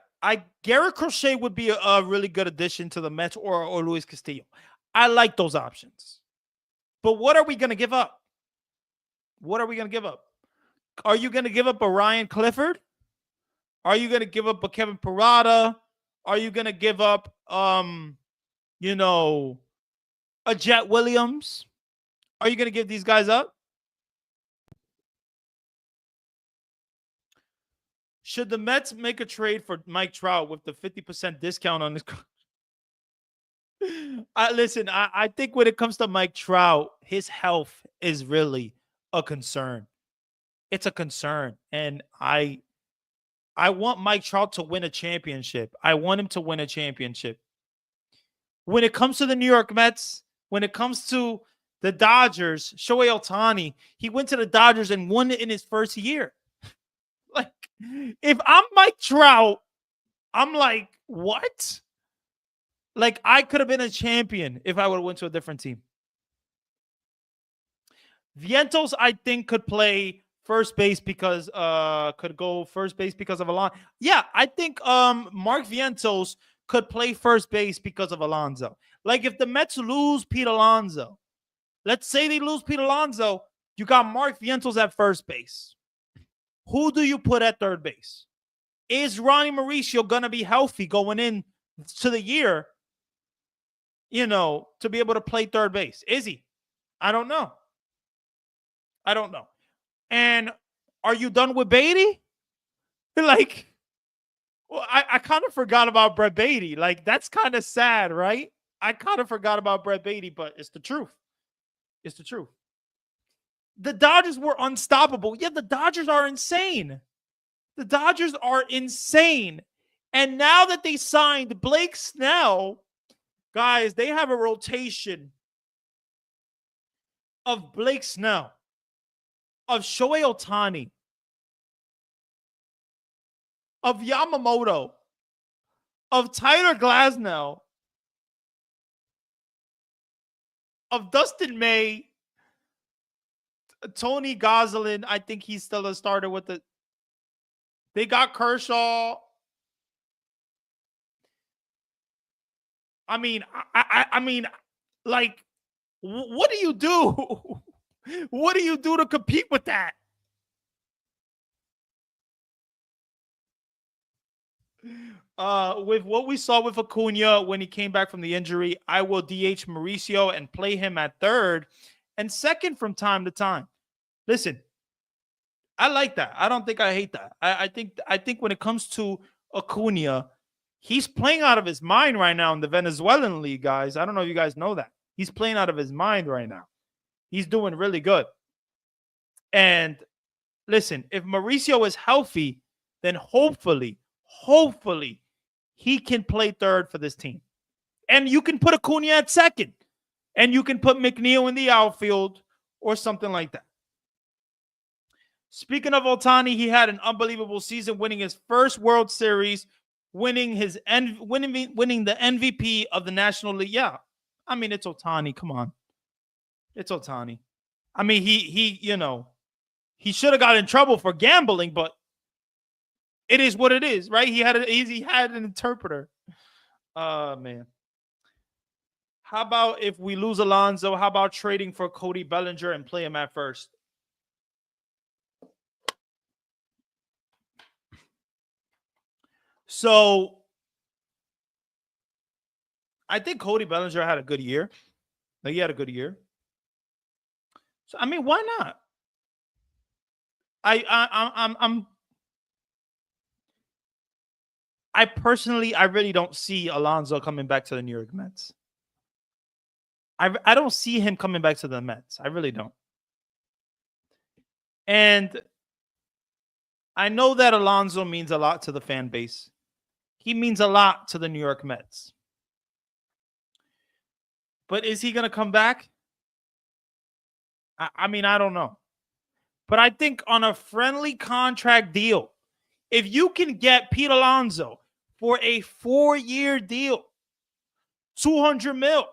Garrett Crochet would be a really good addition to the Mets, or Luis Castillo. I like those options. But what are we going to give up? What are we going to give up? Are you going to give up a Ryan Clifford? Are you going to give up a Kevin Parada? Are you going to give up a Jet Williams? Are you going to give these guys up? Should the Mets make a trade for Mike Trout with the 50% discount on this? Listen, I think when it comes to Mike Trout, his health is really a concern. It's a concern. And I want Mike Trout to win a championship. I want him to win a championship. When it comes to the New York Mets, when it comes to the Dodgers, Shohei Ohtani, he went to the Dodgers and won it in his first year. Like, if I'm Mike Trout, I'm like, what? Like, I could have been a champion if I would have went to a different team. Vientos, I think, could play first base because could go first base because of Alonso. Yeah, I think Mark Vientos could play first base because of Alonso. Like, if the Mets lose Pete Alonso, let's say they lose Pete Alonso, you got Mark Vientos at first base. Who do you put at third base? Is Ronnie Mauricio going to be healthy going in to the year, to be able to play third base? Is he? I don't know. And are you done with Beatty? Like, well, I kind of forgot about Brett Beatty. Like, that's kind of sad, right? I kind of forgot about Brett Beatty, but it's the truth. It's the truth. The Dodgers were unstoppable. Yeah, the Dodgers are insane. The Dodgers are insane. And now that they signed Blake Snell, guys, they have a rotation of Blake Snell, of Shohei Ohtani, of Yamamoto, of Tyler Glasnow, of Dustin May, Tony Gonsolin. I think he's still a starter with the. They got Kershaw. I mean, like, what do you do? What do you do to compete with that? With what we saw with Acuna when he came back from the injury, I will DH Mauricio and play him at third and second from time to time. Listen, I like that. I don't think I hate that. I think when it comes to Acuna, he's playing out of his mind right now in the Venezuelan league, guys. I don't know if you guys know that. He's playing out of his mind right now. He's doing really good. And listen, if Mauricio is healthy, then hopefully, he can play third for this team. And you can put Acuna at second. And you can put McNeil in the outfield or something like that. Speaking of Ohtani, he had an unbelievable season, winning his first World Series, winning the MVP of the National League. Yeah, I mean, it's Ohtani. Come on, it's Ohtani. I mean, he should have got in trouble for gambling, but it is what it is, right? He had an interpreter. Man. How about if we lose Alonso? How about trading for Cody Bellinger and play him at first? So I think Cody Bellinger had a good year. Like, he had a good year. So I mean, why not? I'm I personally, I really don't see Alonso coming back to the New York Mets. I don't see him coming back to the Mets. I really don't. And I know that Alonso means a lot to the fan base. He means a lot to the New York Mets. But is he going to come back? I mean, I don't know. But I think on a friendly contract deal, if you can get Pete Alonso for a 4-year deal, $200 million,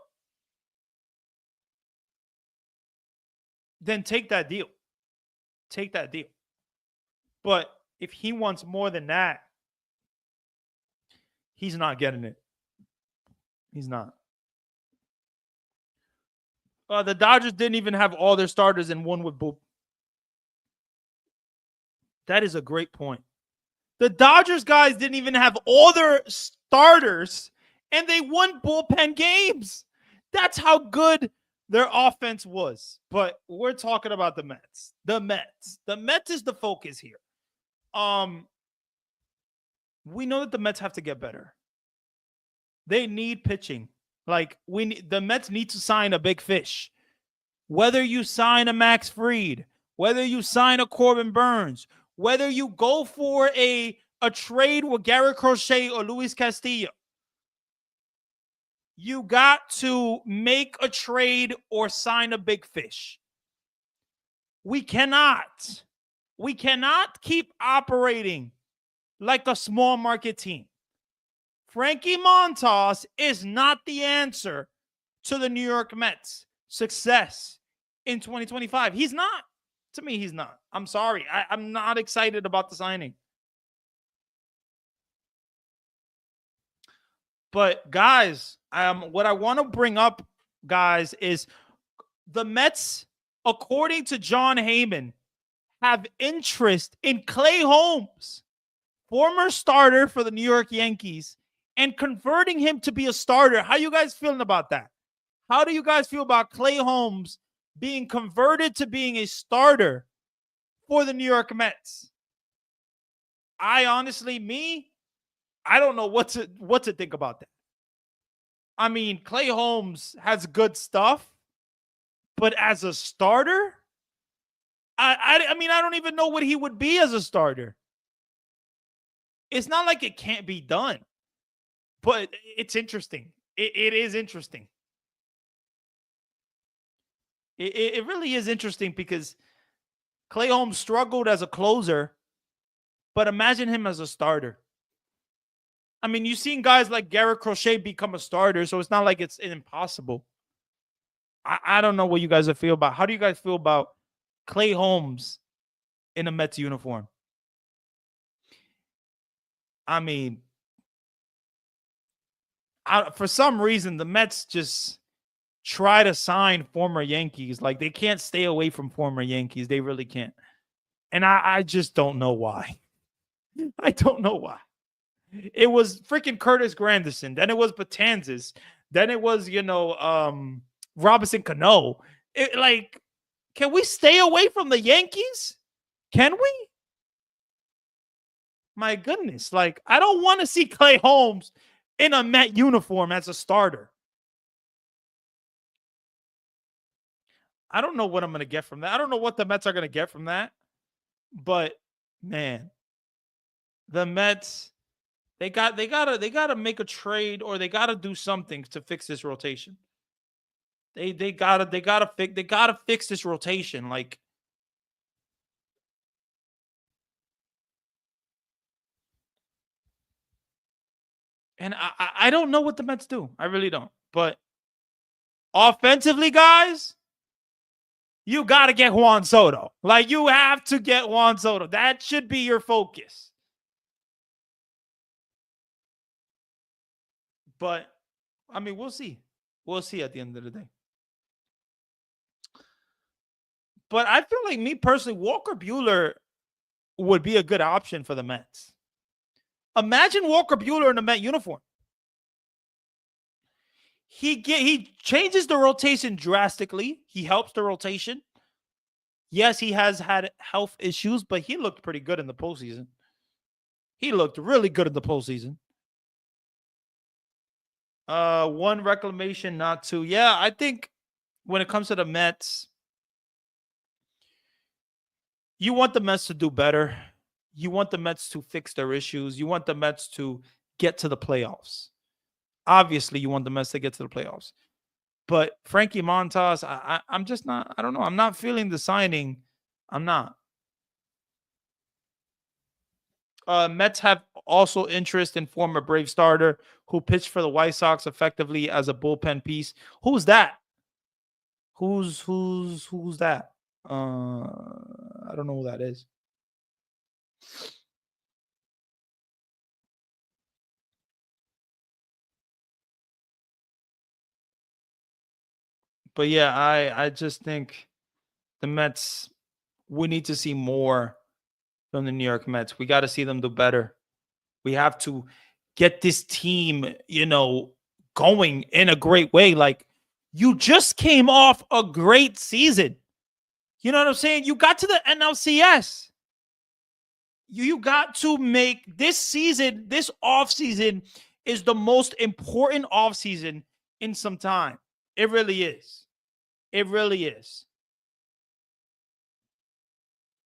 then take that deal. Take that deal. But if he wants more than that, he's not getting it. He's not. The Dodgers didn't even have all their starters and won with Boop. That is a great point. The Dodgers guys didn't even have all their starters and they won bullpen games. That's how good their offense was. But we're talking about the Mets. The Mets. The Mets is the focus here. We know that the Mets have to get better. They need pitching. Like the Mets need to sign a big fish. Whether you sign a Max Fried, whether you sign a Corbin Burns, whether you go for a trade with Garrett Crochet or Luis Castillo, you got to make a trade or sign a big fish. We cannot keep operating like a small market team. Frankie Montas is not the answer to the New York Mets' success in 2025. He's not. To me, he's not. I'm sorry. I'm not excited about the signing. But guys, what I want to bring up, guys, is the Mets, according to John Heyman, have interest in Clay Holmes, former starter for the New York Yankees, and converting him to be a starter. How you guys feeling about that? How do you guys feel about Clay Holmes being converted to being a starter for the New York Mets? I honestly, I don't know what to think about that. I mean, Clay Holmes has good stuff, but as a starter, I mean, I don't even know what he would be as a starter. It's not like it can't be done, but it's interesting. It is interesting. It really is interesting because Clay Holmes struggled as a closer, but imagine him as a starter. I mean, you've seen guys like Garrett Crochet become a starter, so it's not like it's impossible. I don't know what you guys feel about. How do you guys feel about Clay Holmes in a Mets uniform? I mean, for some reason, the Mets just try to sign former Yankees. Like, they can't stay away from former Yankees. They really can't. And I just don't know why. I don't know why. It was freaking Curtis Granderson. Then it was Betances. Then it was, Robinson Cano. Can we stay away from the Yankees? Can we? My goodness. I don't want to see Clay Holmes in a Met uniform as a starter. I don't know what I'm going to get from that. I don't know what the Mets are going to get from that. But, man, the Mets, they gotta make a trade, or they gotta do something to fix this rotation. They gotta fix this rotation. And I don't know what the Mets do. I really don't. But offensively, guys, you got to get Juan Soto. You have to get Juan Soto. That should be your focus. But, I mean, we'll see. We'll see at the end of the day. But I feel like, me personally, Walker Buehler would be a good option for the Mets. Imagine Walker Buehler in a Met uniform. He changes the rotation drastically. He helps the rotation. Yes, he has had health issues, but he looked pretty good in the postseason. He looked really good in the postseason. One reclamation, not two. Yeah, I think when it comes to the Mets, you want the Mets to do better. You want the Mets to fix their issues. You want the Mets to get to the playoffs. Obviously, you want the Mets to get to the playoffs. But Frankie Montas, I'm just not. I don't know. I'm not feeling the signing. I'm not. Mets have also interest in former Brave starter who pitched for the White Sox effectively as a bullpen piece. Who's that? Who's that? I don't know who that is. But yeah, I just think the Mets, we need to see more from the New York Mets. We got to see them do better. We have to get this team, going in a great way. Like, you just came off a great season. You know what I'm saying? You got to the NLCS. You got to make this season, this offseason is the most important offseason in some time. It really is. It really is.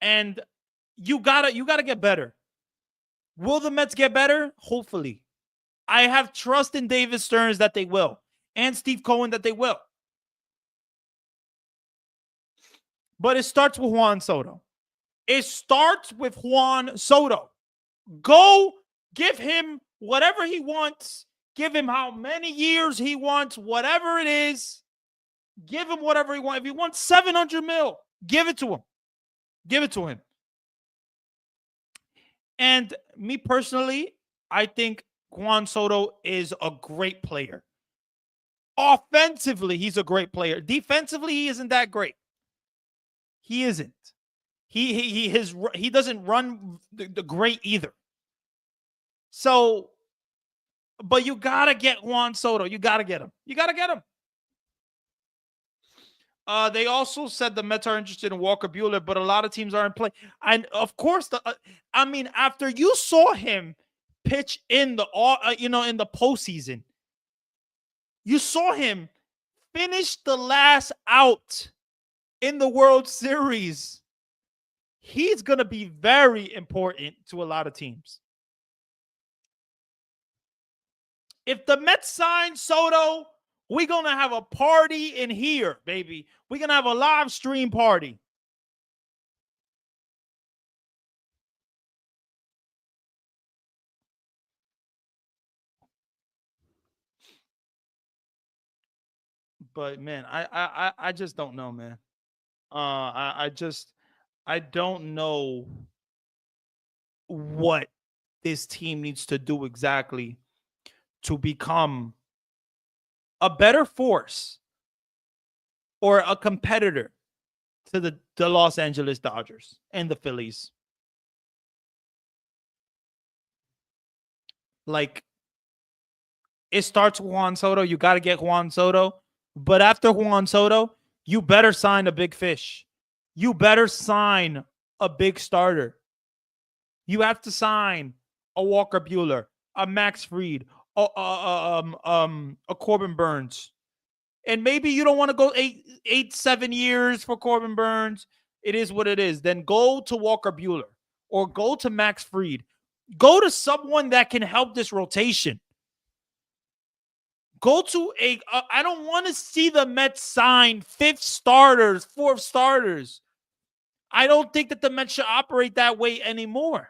And you gotta get better. Will the Mets get better? Hopefully. I have trust in David Stearns that they will, and Steve Cohen that they will. But it starts with Juan Soto. It starts with Juan Soto. Go give him whatever he wants. Give him how many years he wants, whatever it is. Give him whatever he wants. If he wants 700 mil, give it to him. Give it to him. And me personally, I think Juan Soto is a great player. Offensively, he's a great player. Defensively, he isn't that great. He isn't. He doesn't run the great either. So, but you gotta get Juan Soto. You gotta get him. You gotta get him. They also said the Mets are interested in Walker Buehler, but a lot of teams are in play. And of course, after you saw him pitch in the in the postseason, you saw him finish the last out in the World Series. He's gonna be very important to a lot of teams. If the Mets sign Soto, we're going to have a party in here, baby. We're going to have a live stream party. But, man, I just don't know, man. I don't know what this team needs to do exactly to become a better force or a competitor to the Los Angeles Dodgers and the Phillies. Like, it starts with Juan Soto. You got to get Juan Soto. But after Juan Soto, you better sign a big fish. You better sign a big starter. You have to sign a Walker Buehler, a Max Fried, a Corbin Burns. And maybe you don't want to go 7 years for Corbin Burns. It is what it is. Then go to Walker Buehler or go to Max Fried. Go to someone that can help this rotation. Go to I don't want to see the Mets sign 5th starters, 4th starters. I don't think that the Mets should operate that way anymore.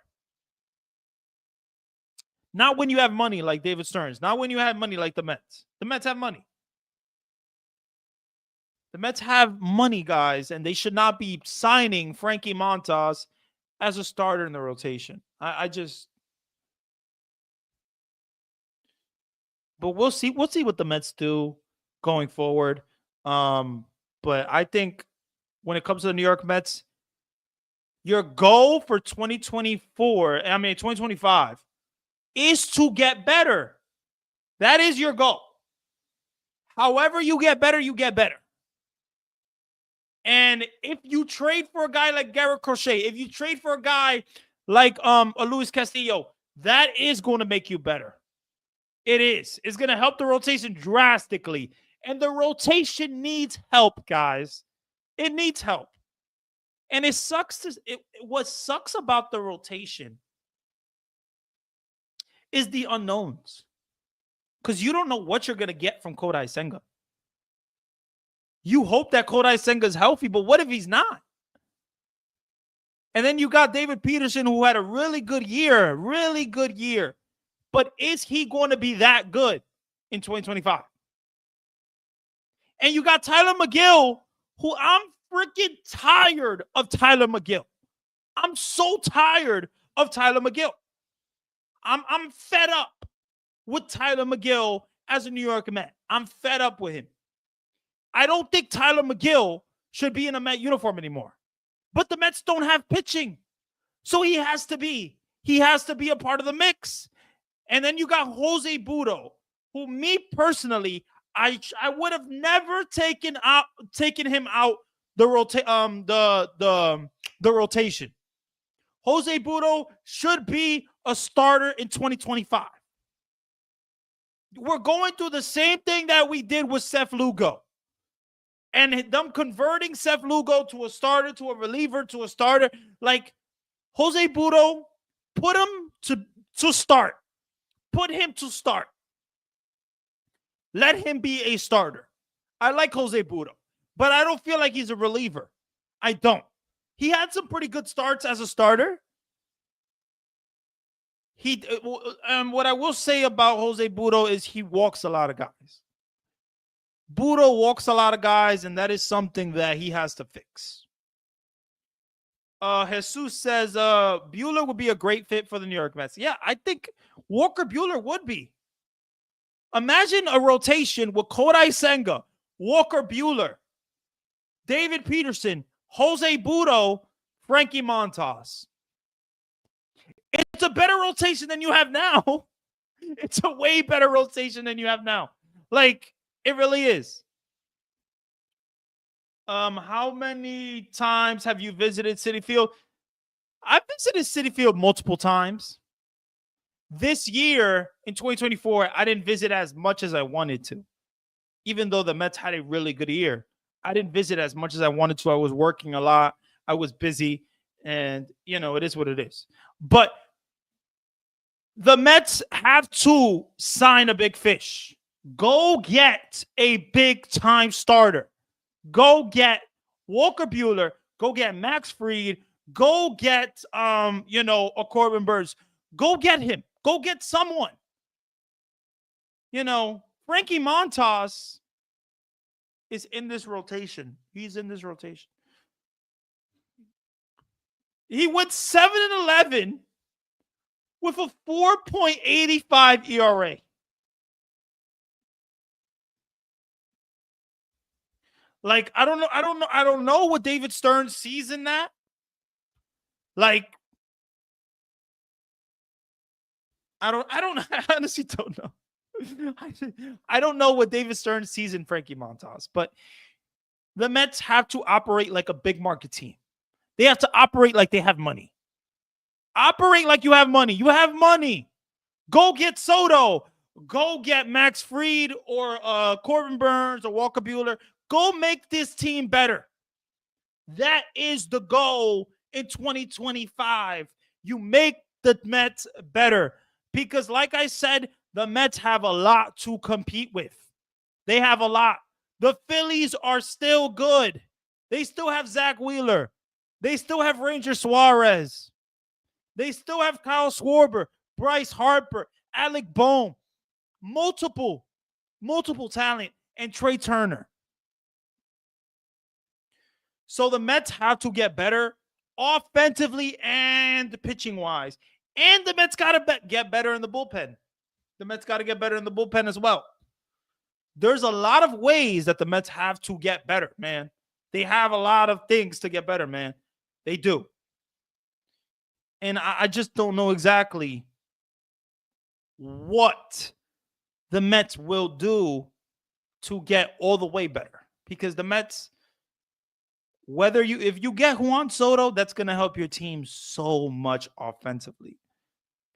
Not when you have money like David Stearns. Not when you have money like the Mets. The Mets have money. The Mets have money, guys, and they should not be signing Frankie Montas as a starter in the rotation. But we'll see. We'll see what the Mets do going forward. But I think when it comes to the New York Mets, your goal for 2025 is to get better. That is your goal. However you get better, you get better. And if you trade for a guy like Garrett Crochet, if you trade for a guy like a Luis Castillo, that is going to make you better. It is. It's going to help the rotation drastically. And the rotation needs help, guys. It needs help. And it sucks what sucks about the rotation is the unknowns. Because you don't know what you're going to get from Kodai Senga. You hope that Kodai Senga is healthy, but what if he's not? And then you got David Peterson, who had a really good year. But is he going to be that good in 2025? And you got Tyler McGill, who I'm freaking tired of Tyler McGill. I'm so tired of Tyler McGill. I'm fed up with Tyler McGill as a New York Met. I'm fed up with him. I don't think Tyler McGill should be in a Met uniform anymore. But the Mets don't have pitching. So he has to be a part of the mix. And then you got Jose Budo, who me personally, I would have never taken him out the rotation. Jose Budo should be a starter in 2025. We're going through the same thing that we did with Seth Lugo. And them converting Seth Lugo to a starter, to a reliever, to a starter. Like, Jose Budo, put him to start. Put him to start. Let him be a starter. I like Jose Budo, but I don't feel like he's a reliever. I don't. He had some pretty good starts as a starter. What I will say about Jose Budo is he walks a lot of guys. Budo walks a lot of guys, and that is something that he has to fix. Jesus says Buehler would be a great fit for the New York Mets. Yeah, I think Walker Buehler would be. Imagine a rotation with Kodai Senga, Walker Buehler, David Peterson, Jose Budo, Frankie Montas. It's a better rotation than you have now. It's a way better rotation than you have now. Like, it really is. How many times have you visited Citi Field? I've visited Citi Field multiple times. This year, in 2024, I didn't visit as much as I wanted to. Even though the Mets had a really good year, I didn't visit as much as I wanted to. I was working a lot. I was busy. And, it is what it is. But the Mets have to sign a big fish. Go get a big-time starter. Go get Walker Buehler. Go get Max Fried. Go get, a Corbin Burns. Go get him. Go get someone. Frankie Montas is in this rotation. He's in this rotation. He went 7-11 with a 4.85 ERA. Like, I don't know what David Stern sees in that. Like, I honestly don't know. I don't know what David Stern sees in Frankie Montas, but the Mets have to operate like a big market team. They have to operate like they have money. Operate like you have money. You have money. Go get Soto. Go get Max Fried or Corbin Burns or Walker Buehler. Go make this team better. That is the goal in 2025. You make the Mets better. Because like I said, the Mets have a lot to compete with. They have a lot. The Phillies are still good. They still have Zach Wheeler. They still have Ranger Suarez. They still have Kyle Schwarber, Bryce Harper, Alec Bohm. Multiple talent, and Trey Turner. So the Mets have to get better offensively and pitching-wise. And the Mets got to get better in the bullpen. The Mets got to get better in the bullpen as well. There's a lot of ways that the Mets have to get better, man. They have a lot of things to get better, man. They do. And I just don't know exactly what the Mets will do to get all the way better. Because the Mets, if you get Juan Soto, that's going to help your team so much offensively.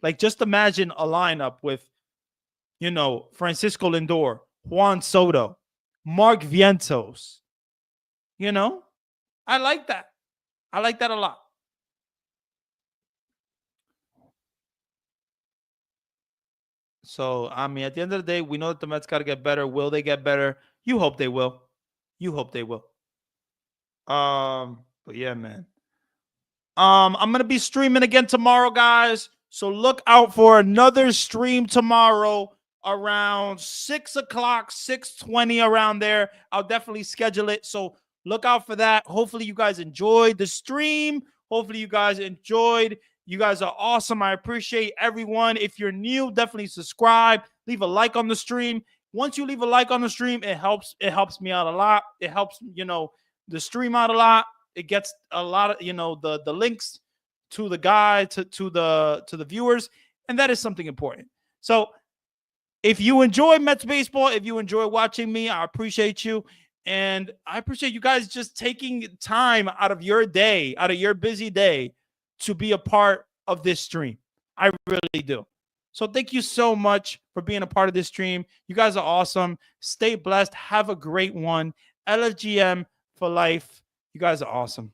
Like, just imagine a lineup with, Francisco Lindor, Juan Soto, Mark Vientos. I like that. I like that a lot. So, I mean, at the end of the day, we know that the Mets got to get better. Will they get better? You hope they will. You hope they will. But yeah, man. I'm gonna be streaming again tomorrow, guys. So look out for another stream tomorrow around 6 o'clock, 6:20 around there. I'll definitely schedule it. So look out for that. Hopefully, you guys enjoyed the stream. Hopefully, you guys enjoyed. You guys are awesome. I appreciate everyone. If you're new, definitely subscribe. Leave a like on the stream. Once you leave a like on the stream, it helps. It helps me out a lot. It helps, the stream out a lot. It gets a lot of the links to the guide to the viewers, and that is something important. So if you enjoy Mets baseball, if you enjoy watching me, I appreciate you. And I appreciate you guys just taking time out of your day, out of your busy day, to be a part of this stream. I really do. So thank you so much for being a part of this stream. You guys are awesome. Stay blessed. Have a great one. LFGM for life. You guys are awesome.